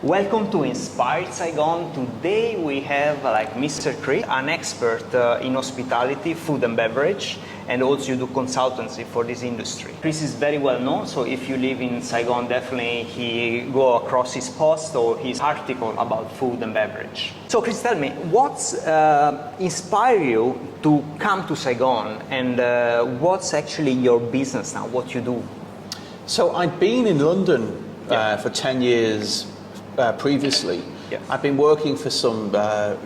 Welcome to Inspired Saigon. Today we have Mr. Chris, an expert in hospitality, food and beverage, and also you do consultancy for this industry. Chris is very well known, so if you live in Saigon, definitely he go across his post or his article about food and beverage. So Chris, tell me, what's inspired you to come to Saigon, and what's actually your business now, what you do? So I've been in London for 10 years previously. Yes. I've been working for some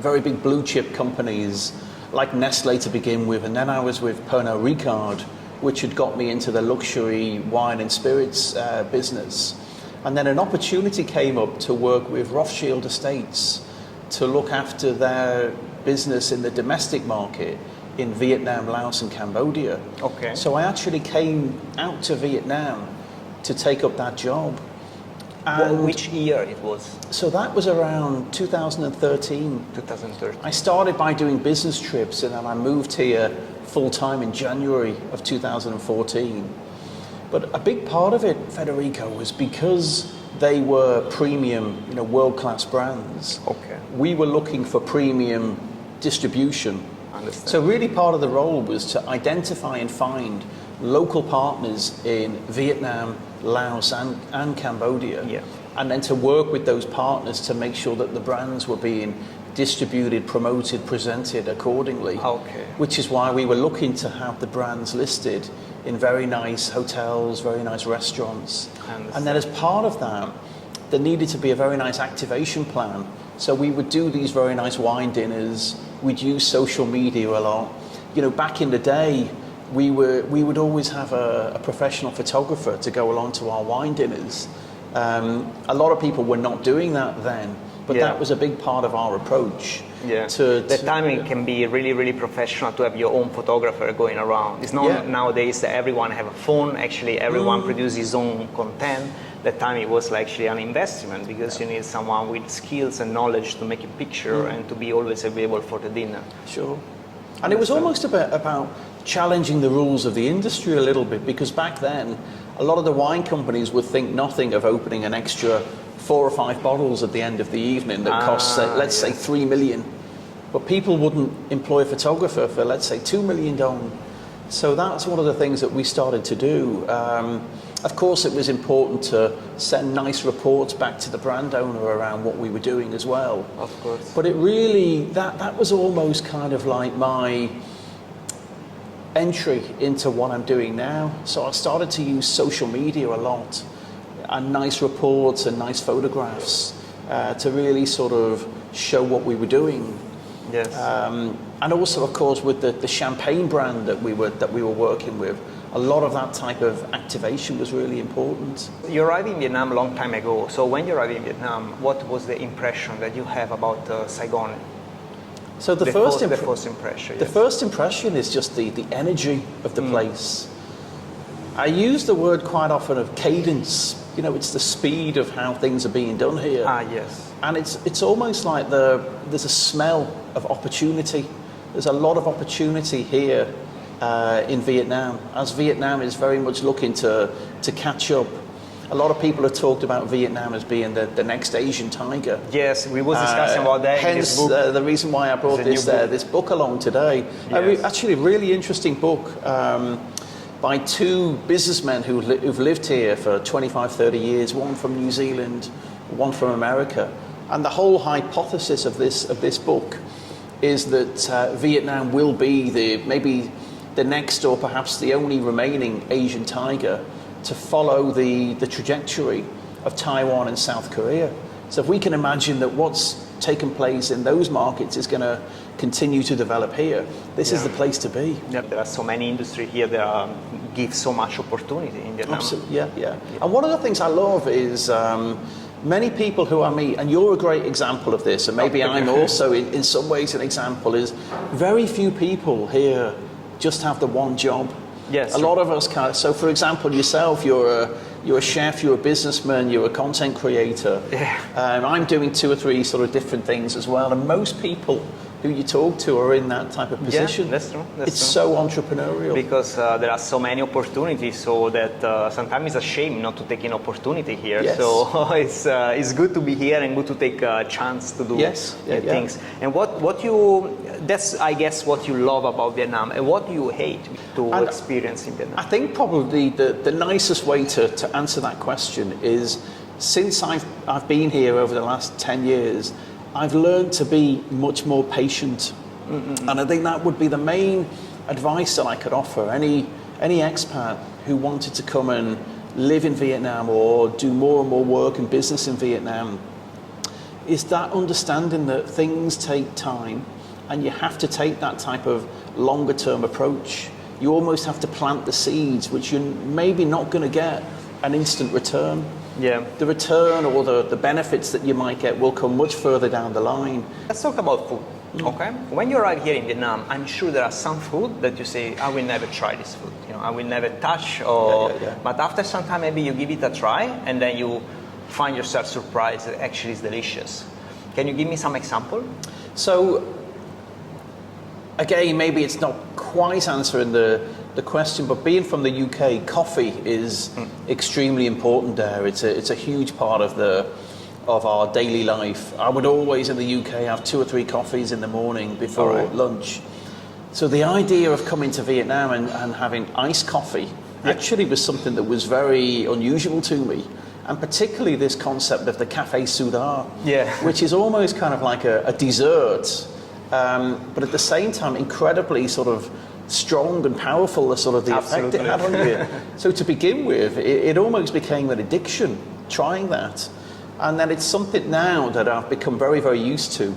very big blue chip companies like Nestle to begin with, and then I was with Pernod Ricard, which had got me into the luxury wine and spirits business. And then an opportunity came up to work with Rothschild Estates to look after their business in the domestic market in Vietnam, Laos and Cambodia. Okay. So I actually came out to Vietnam to take up that job. And Which year it was? so that was around 2013. 2013. I started by doing business trips, and then I moved here full-time in January of 2014. But a big part of it, Federico, was because they were premium, world-class brands. Okay. We were looking for premium distribution. Understand. So really part of the role was to identify and find local partners in Vietnam, Laos and Cambodia. Yeah. And then to work with those partners to make sure that the brands were being distributed, promoted, presented accordingly. Okay. Which is why we were looking to have the brands listed in very nice hotels, very nice restaurants. And then as part of that, there needed to be a very nice activation plan. So we would do these very nice wine dinners. We'd use social media a lot. Back in the day, we would always have a professional photographer to go along to our wine dinners. A lot of people were not doing that then, but that was a big part of our approach. Yeah. The timing can be really, really professional to have your own photographer going around. It's not nowadays that everyone have a phone. Actually, everyone produces his own content. That time it was actually an investment because you need someone with skills and knowledge to make a picture and to be always available for the dinner. Sure. And it was almost about challenging the rules of the industry a little bit, because back then a lot of the wine companies would think nothing of opening an extra 4 or 5 bottles at the end of the evening that costs, let's say, 3 million. But people wouldn't employ a photographer for, let's say, 2 million dong. So that's one of the things that we started to do. Of course, it was important to send nice reports back to the brand owner around what we were doing as well. Of course. But it really, that was almost kind of like my entry into what I'm doing now. So I started to use social media a lot, and nice reports and nice photographs to really sort of show what we were doing. Yes. And also, of course, with the champagne brand that we were working with, a lot of that type of activation was really important. You arrived in Vietnam a long time ago. So when you arrived in Vietnam, what was the impression that you have about Saigon? So the first impression. The first impression is just the energy of the place. I use the word quite often of cadence. It's the speed of how things are being done here. Yes. And it's almost like there's a smell of opportunity. There's a lot of opportunity here in Vietnam, as Vietnam is very much looking to catch up. A lot of people have talked about Vietnam as being the next Asian tiger. Yes, we was discussing about that. Hence, the reason why I brought this book along today. Yes. Actually, a really interesting book by 2 businessmen who've lived here for 25, 30 years, one from New Zealand, one from America. And the whole hypothesis of this book is that Vietnam will be maybe the next or perhaps the only remaining Asian tiger to follow the trajectory of Taiwan and South Korea. So if we can imagine that what's taken place in those markets is going to continue to develop here, this is the place to be. Yep. There are so many industries here that give so much opportunity in Vietnam. Absolutely, yeah. And one of the things I love is many people who I meet, and you're a great example of this, and maybe I'm also in some ways an example, is very few people here just have the one job. Yes. A lot of us can't. So, for example, yourself, you're a chef, you're a businessman, you're a content creator. Yeah. I'm doing 2 or 3 sort of different things as well. And most people who you talk to are in that type of position. Yeah, that's true. It's so entrepreneurial. Because there are so many opportunities, so that sometimes it's a shame not to take an opportunity here. Yes. So it's good to be here and good to take a chance to do things. And that's I guess what you love about Vietnam, and what do you hate to experience in Vietnam? I think probably the nicest way to answer that question is, since I've been here over the last 10 years, I've learned to be much more patient. And I think that would be the main advice that I could offer any expat who wanted to come and live in Vietnam or do more and more work and business in Vietnam, is that understanding that things take time and you have to take that type of longer term approach. You almost have to plant the seeds, which you're maybe not going to get an instant return. Yeah. The return or the benefits that you might get will come much further down the line. Let's talk about food. Okay. When you arrive here in Vietnam, I'm sure there are some food that you say, I will never try this food. I will never touch. But after some time, maybe you give it a try, and then you find yourself surprised that actually it's delicious. Can you give me some example? So, again, maybe it's not quite answering the question, but being from the UK, coffee is extremely important there. It's a huge part of our daily life. I would always in the UK have 2 or 3 coffees in the morning before lunch. So the idea of coming to Vietnam and having iced coffee actually was something that was very unusual to me. And particularly this concept of the café soda, which is almost kind of like a dessert, but at the same time incredibly sort of strong and powerful, the sort of the effect it had on you. So to begin with, it almost became an addiction, trying that. And then it's something now that I've become very, very used to.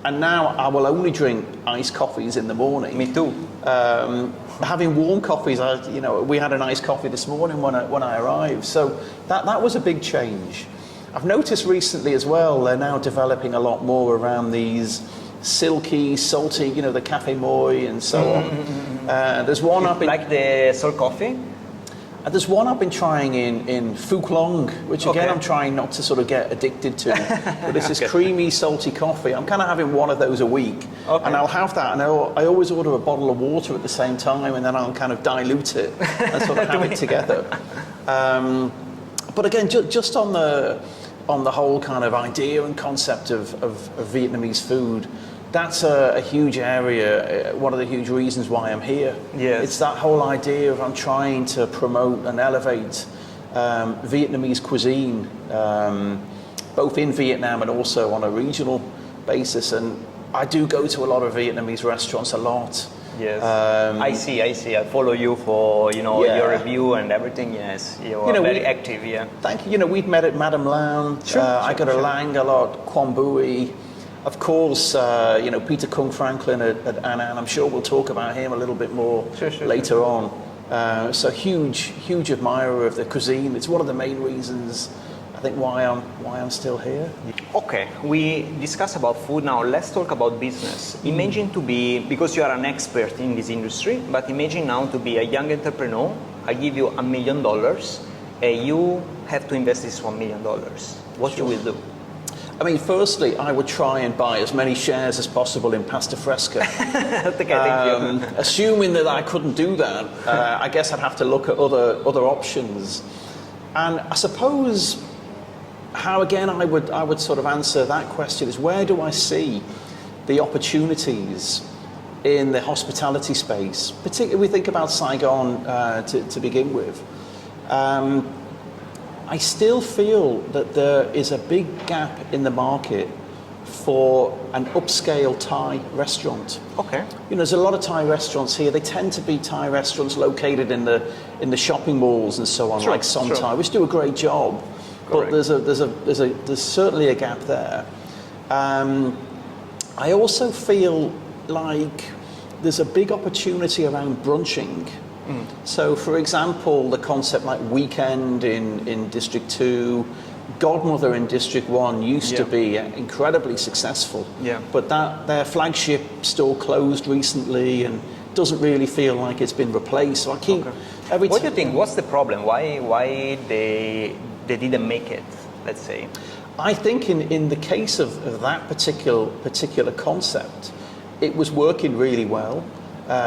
And now I will only drink iced coffees in the morning. Me too. Having warm coffees, we had an iced coffee this morning when I arrived. So that was a big change. I've noticed recently as well, they're now developing a lot more around these silky, salty, the Café Moi and so on. There's one I've been... Like the salt coffee? There's one I've been trying in Phu Quoc, which again I'm trying not to sort of get addicted to. But it's this creamy, salty coffee. I'm kind of having one of those a week. And I'll have that, and I always order a bottle of water at the same time, and then I'll kind of dilute it and sort of have it together. But again, just on the whole kind of idea and concept of Vietnamese food, that's a huge area, one of the huge reasons why I'm here. Yes. It's that whole idea of I'm trying to promote and elevate Vietnamese cuisine, both in Vietnam and also on a regional basis. And I do go to a lot of Vietnamese restaurants a lot. Yes, I see. I follow you for your review and everything. Yes, you're very active. Thank you. We've met at Madame Lounge. I go to Lang a lot, Quang Bui. Of course, Peter Kung Franklin at Annan. I'm sure we'll talk about him a little bit more later on. So huge admirer of the cuisine. It's one of the main reasons I think why I'm still here. Okay, we discussed about food. Now let's talk about business. Imagine to be, because you are an expert in this industry, but imagine now to be a young entrepreneur. I give you $1 million, and you have to invest this $1 million. What you will do? I mean, firstly, I would try and buy as many shares as possible in Pasta Fresca. Assuming that I couldn't do that, I guess I'd have to look at other options. And I suppose how again I would sort of answer that question is, where do I see the opportunities in the hospitality space? Particularly, we think about Saigon to begin with. I still feel that there is a big gap in the market for an upscale Thai restaurant. Okay. There's a lot of Thai restaurants here. They tend to be Thai restaurants located in the shopping malls and so on, like Som Thai, which do a great job. Correct. But there's certainly a gap there. I also feel like there's a big opportunity around brunching. So, for example, the concept like Weekend in District 2, Godmother in District 1 used to be incredibly successful. But their flagship store closed recently and doesn't really feel like it's been replaced. So I keep What do you think? What's the problem? Why they didn't make it, let's say? I think in the case of that particular concept, it was working really well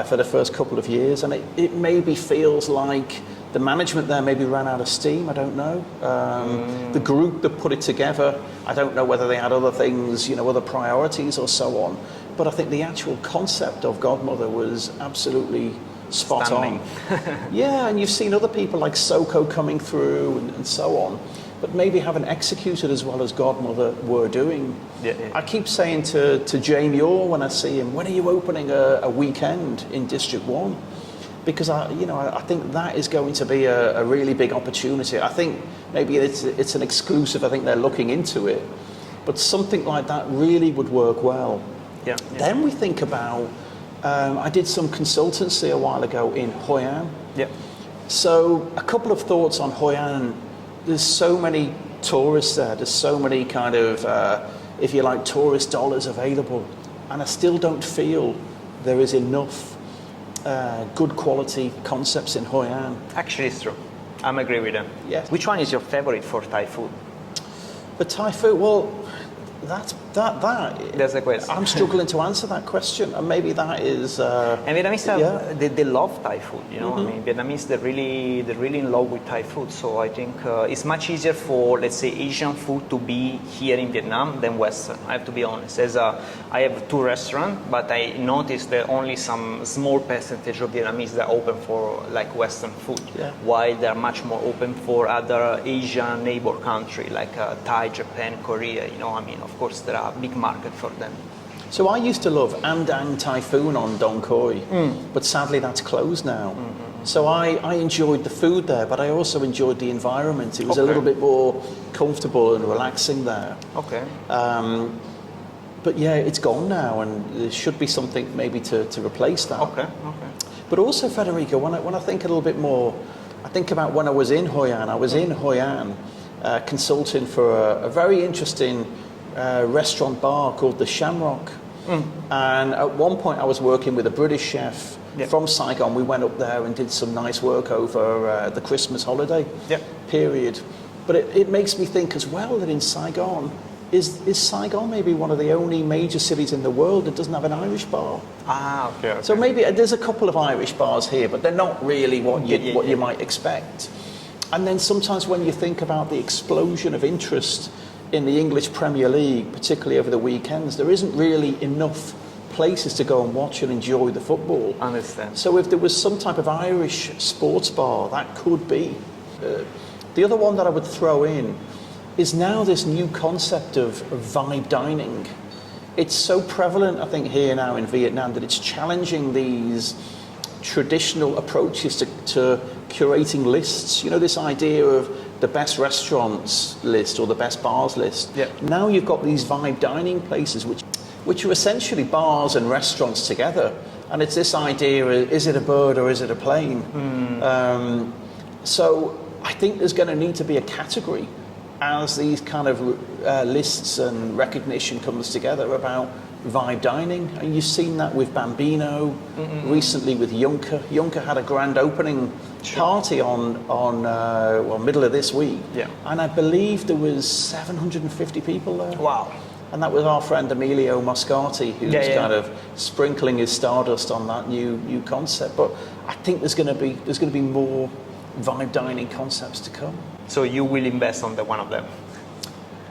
for the first couple of years, and it maybe feels like the management there maybe ran out of steam. I don't know. The group that put it together, I don't know whether they had other things, other priorities or so on. But I think the actual concept of Godmother was absolutely spot on. Yeah, and you've seen other people like Soko coming through and so on, but maybe haven't executed as well as Godmother were doing. Yeah. I keep saying to Jamie Orr when I see him, when are you opening a weekend in District 1? Because I think that is going to be a really big opportunity. I think maybe it's an exclusive. I think they're looking into it, but something like that really would work well. Yeah. Then we think about. I did some consultancy a while ago in Hoi An. Yeah. So a couple of thoughts on Hoi An. There's so many tourists there. There's so many kind of, if you like, tourist dollars available, and I still don't feel there is enough good quality concepts in Hoi An. Actually, it's true. I'm agree with them. Yes. Which one is your favorite for Thai food? The Thai food, well, that. That's the question. I'm struggling to answer that question, and maybe that is. And Vietnamese, they love Thai food. I mean, Vietnamese, they're really in love with Thai food. So I think it's much easier for, let's say, Asian food to be here in Vietnam than Western. I have to be honest. I have 2 restaurants, but I noticed that only some small percentage of Vietnamese that are open for like Western food, while they're much more open for other Asian neighbor country like Thai, Japan, Korea. I mean, of course, there are a big market for them. So I used to love Andang Typhoon on Dong Khoi, but sadly that's closed now. So I enjoyed the food there, but I also enjoyed the environment. It was a little bit more comfortable and relaxing there. Okay. But yeah, it's gone now, and there should be something maybe to replace that. Okay. But also, Federico, when I think a little bit more, I think about when I was in Hoi An. I was in Hoi An consulting for a very interesting restaurant bar called the Shamrock. And at one point I was working with a British chef from Saigon. We went up there and did some nice work over the Christmas holiday period. But it makes me think as well that in Saigon, is Saigon maybe one of the only major cities in the world that doesn't have an Irish bar? Okay. So maybe there's a couple of Irish bars here, but they're not really what you might expect. And then sometimes when you think about the explosion of interest in the English Premier League, particularly over the weekends, there isn't really enough places to go and watch and enjoy the football. Understand. So if there was some type of Irish sports bar, that could be. The other one that I would throw in is now this new concept of vibe dining. It's so prevalent, I think, here now in Vietnam that it's challenging these traditional approaches to curating lists. This idea of the best restaurants list or the best bars list. Now you've got these vibe dining places which are essentially bars and restaurants together, and it's this idea, is it a bird or is it a plane? So I think there's going to need to be a category as these kind of lists and recognition comes together about vibe dining. And you've seen that with Bambino, recently with Juncker. Juncker had a grand opening party on middle of this week. And I believe there was 750 people there. Wow. And that was our friend Emilio Moscati, who's kind of sprinkling his stardust on that new concept. But I think there's going to be more vibe dining concepts to come. So you will invest on one of them?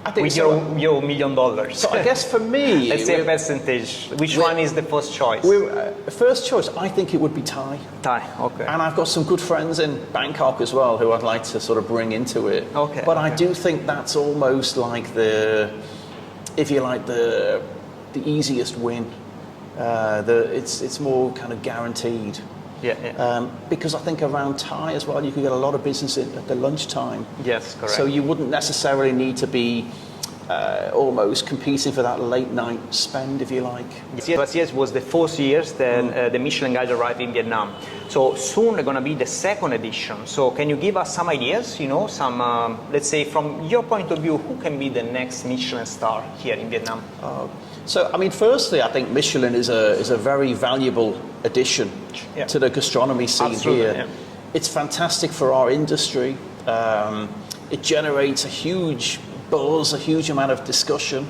I think with so. your $1 million. So I guess for me, let's say a percentage. Which one is the first choice? First choice, I think it would be Thai. Thai, okay. And I've got some good friends in Bangkok as well who I'd like to sort of bring into it. Okay. But I do think that's almost like the easiest win. It's more kind of guaranteed. Because I think around Thai as well, you can get a lot of business at the lunchtime. Yes, correct. So you wouldn't necessarily need to be almost competing for that late night spend, if you like. Last year was the 4th year that the Michelin Guide arrived in Vietnam. So soon they're going to be the 2nd edition. So can you give us some ideas, some, let's say from your point of view, who can be the next Michelin star here in Vietnam? So, I mean, firstly, I think Michelin is a very valuable addition to the gastronomy scene here. Yeah. It's fantastic for our industry. It generates a huge buzz, a huge amount of discussion.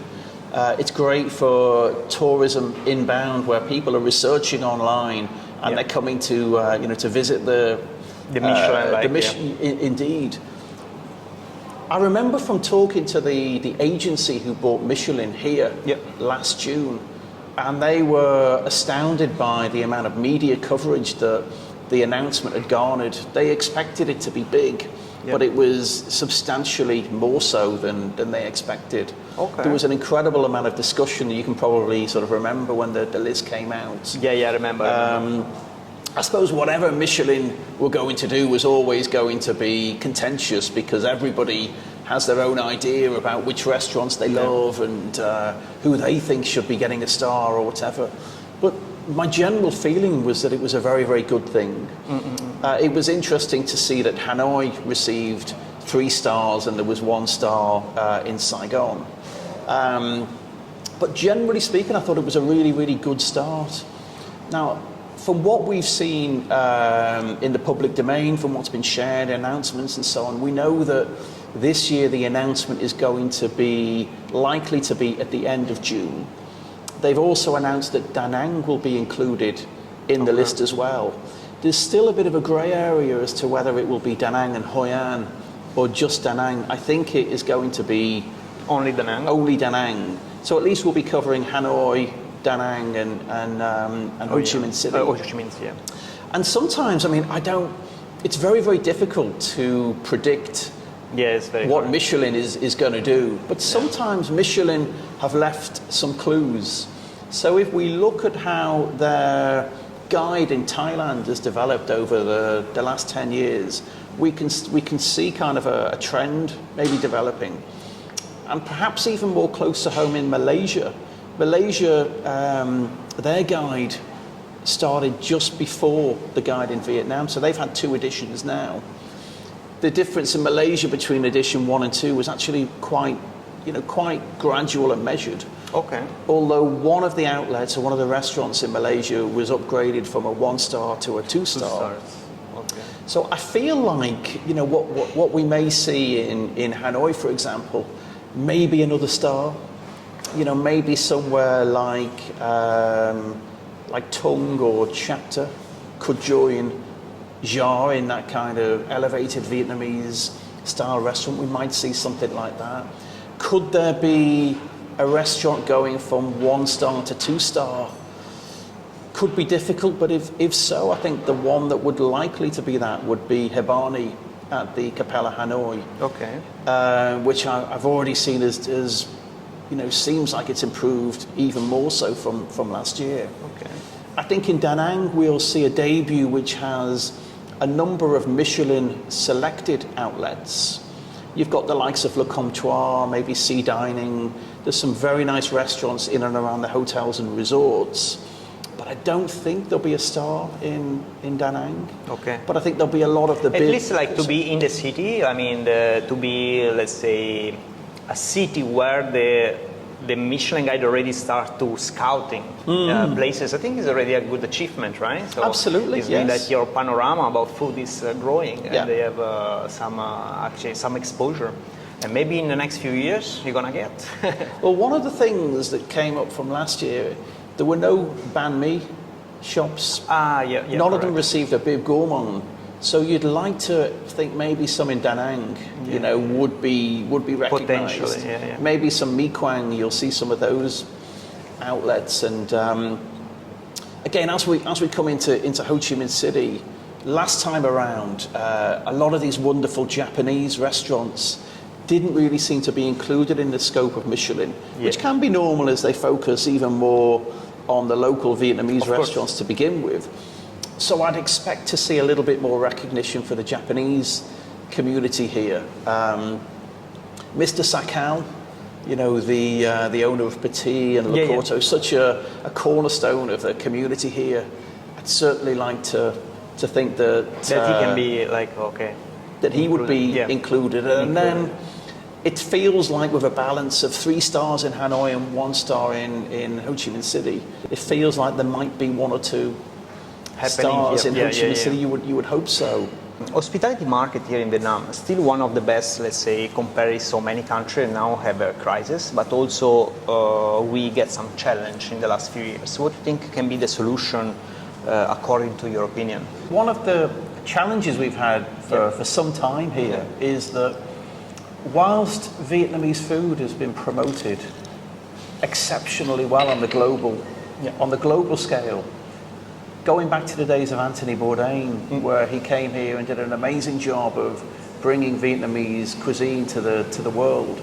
It's great for tourism inbound, where people are researching online and they're coming to to visit the Michelin. Indeed. I remember from talking to the agency who bought Michelin here last June, and they were astounded by the amount of media coverage that the announcement had garnered. They expected it to be big, but it was substantially more so than they expected. Okay. There was an incredible amount of discussion. You can probably sort of remember when the list came out. Yeah, I remember. I suppose whatever Michelin were going to do was always going to be contentious, because everybody has their own idea about which restaurants they love and who they think should be getting a star or whatever. But my general feeling was that it was a very, very good thing. It was interesting to see that Hanoi received 3 stars and there was 1 star in Saigon. But generally speaking, I thought it was a really, really good start. Now, from what we've seen in the public domain, from what's been shared, announcements and so on, we know that this year the announcement is going to be likely to be at the end of June. They've also announced that Da Nang will be included in the list as well. There's still a bit of a grey area as to whether it will be Da Nang and Hoi An or just Da Nang. I think it is going to be only Da Nang. Only Da Nang. So at least we'll be covering Hanoi, Da Nang and Ho Chi Minh City. Ho Chi Minh, yeah. And sometimes, I mean, it's very, very difficult to predict what Michelin is going to do. But sometimes Michelin have left some clues. So if we look at how their guide in Thailand has developed over the last 10 years, we can see kind of a trend maybe developing. And perhaps even more close to home in Malaysia. Malaysia, their guide started just before the guide in Vietnam, so they've had 2 editions now. The difference in Malaysia between edition 1 and 2 was actually quite gradual and measured. Okay. Although one of the outlets or one of the restaurants in Malaysia was upgraded from a 1 star to a 2 star. 2 stars. Okay. So I feel like what we may see in Hanoi, for example, maybe another star. Maybe somewhere like Tung or Chapter could join Jar in that kind of elevated Vietnamese style restaurant. We might see something like that. Could there be a restaurant going from 1 star to 2 star? Could be difficult, but if so, I think the one that would likely to be that would be Hebani at the Capella Hanoi. Okay. Which I've already seen as seems like it's improved even more so from last year. Okay. I think in Da Nang we'll see a debut which has a number of Michelin selected outlets. You've got the likes of Le Comptoir, maybe Sea Dining. There's some very nice restaurants in and around the hotels and resorts. But I don't think there'll be a star in Da Nang. Okay. But I think there'll be a lot of the At least like to be in the city, I mean, to be, let's say, a city where the Michelin guide already start to scouting places. I think is already a good achievement, right? So absolutely, it means that your panorama about food is growing, and they have some exposure. And maybe in the next few years you're gonna get. Well, one of the things that came up from last year, there were no banh mi shops. None of them received a bib gourmand. So you'd like to think maybe some in Da Nang, would be recognised. Potentially, Maybe some Mi Quang, you'll see some of those outlets. And again, as we come into Ho Chi Minh City, last time around, a lot of these wonderful Japanese restaurants didn't really seem to be included in the scope of Michelin, which can be normal as they focus even more on the local Vietnamese restaurants to begin with. So I'd expect to see a little bit more recognition for the Japanese community here. Mr. Sakal, the owner of Petit and Le Corto, such a cornerstone of the community here. I'd certainly like to think that he can be that he would be included. And then it feels like with a balance of 3 stars in Hanoi and 1 star in Ho Chi Minh City, it feels like there might be 1 or 2 stars in Ho Chi Minh City. You would hope so. Hospitality market here in Vietnam is still one of the best, let's say, compared to so many countries now have a crisis, but also we get some challenge in the last few years. What do you think can be the solution according to your opinion? One of the challenges we've had for some time here is that whilst Vietnamese food has been promoted exceptionally well on the global scale, going back to the days of Anthony Bourdain, where he came here and did an amazing job of bringing Vietnamese cuisine to the world.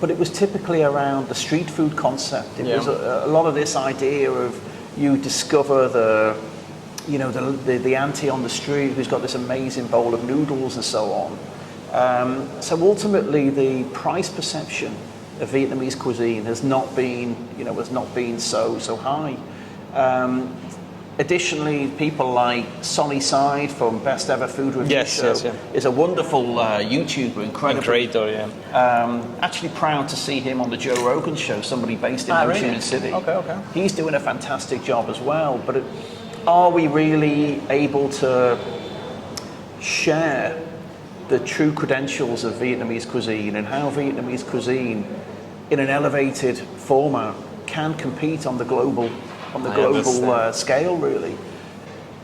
But it was typically around the street food concept. It was a lot of this idea of you discover the auntie on the street who's got this amazing bowl of noodles and so on. So ultimately, the price perception of Vietnamese cuisine has not been so high. Additionally, people like Sonny Side from Best Ever Food Review Show is a wonderful YouTuber, incredible creator. Actually proud to see him on the Joe Rogan show. Somebody based in Ho Chi Minh City. Okay. He's doing a fantastic job as well. But are we really able to share the true credentials of Vietnamese cuisine and how Vietnamese cuisine, in an elevated format, can compete on the global scale, really?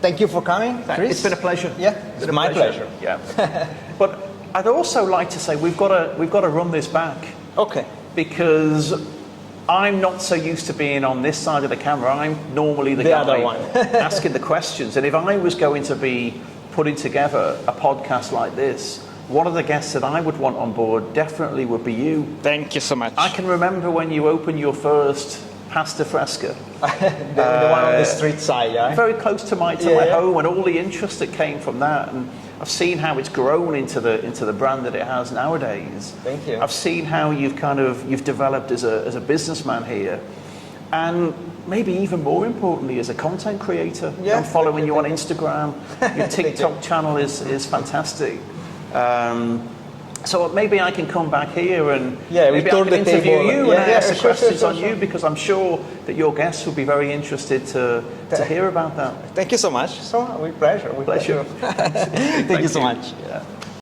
Thank you for coming, Chris. It's been a pleasure. Yeah, it's my pleasure. Yeah. But I'd also like to say we've got to run this back. Okay. Because I'm not so used to being on this side of the camera. I'm normally the guy other one. asking the questions. And if I was going to be putting together a podcast like this, one of the guests that I would want on board definitely would be you. Thank you so much. I can remember when you opened your first pasta fresca. the one on the street side, yeah? Very close to my home, and all the interest that came from that. And I've seen how it's grown into the brand that it has nowadays. Thank you. I've seen how you've developed as a businessman here, and maybe even more importantly as a content creator. I'm following you on Instagram. Your TikTok channel is fantastic. So maybe I can come back here and maybe I can interview you and ask questions on you, because I'm sure that your guests will be very interested to hear about that. Thank you so much. So, with pleasure. Pleasure. Thank you so much. Yeah.